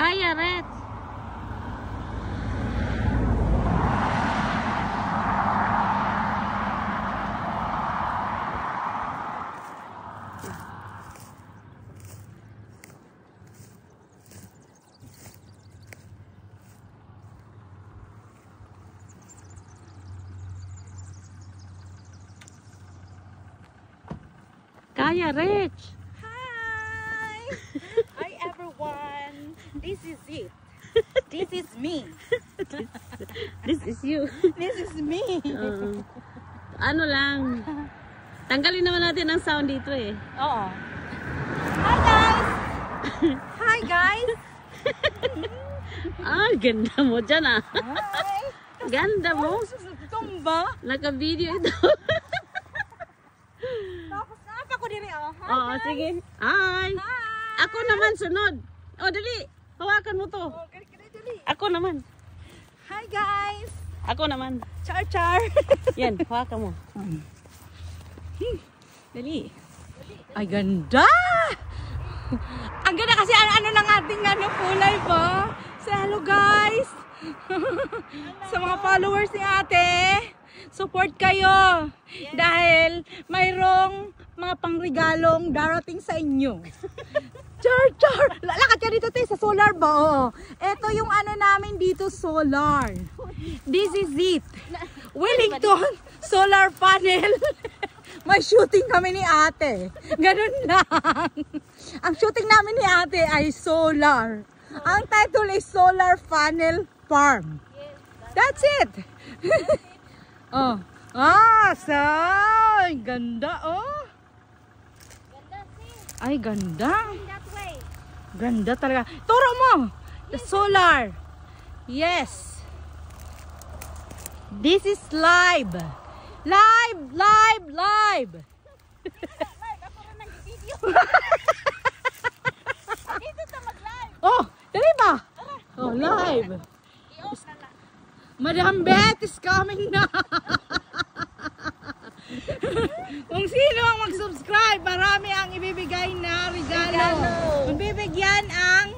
Kaya, Red. Kaya, Rich. Hi! Hi, everyone. This is it. This is me. This is you. This is me. Ano lang. Tanggalin naman natin ang sound dito eh. Oo. Hi, guys! Hi, guys! Ah, ganda mo dyan ah. Hi! Ganda mo. Tumba. Naka-video ito. Tapos, apa ko diri, oh. Hi, Oo, guys! sige. Hi. Hi! Ako naman sunod. O, dali. Hawakan mo to. Oh, dali. Ako naman. Hi, guys! Ako naman. Char, char. Yan, hawakan mo. Dali. Ay, ganda! Ang ganda kasi ano ng ating kulay ba? Say hello, guys! Sa mga followers ni ate, support kayo! Yes. Dahil mayroong mga pangregalong darating sa inyo. Char, char! Lakad ka dito tayo sa solar ba? Oo. Ito yung ano namin dito, solar. This is it. Wellington solar panel. May shooting kami ni ate. Ganun lang. Ang shooting namin ni ate ay solar. Ang title is Solar Panel Farm. That's it. Oh. Ah, say. Ganda, oh. Ay, ganda. Ganda talaga. Turo mo. The solar. Yes. This is live. Live. Oh, dali ba? Oh, live. Madam Beth is coming na. Kung sino ang mag-subscribe, marami ang ibibigay na regalo. Mabibigyan ang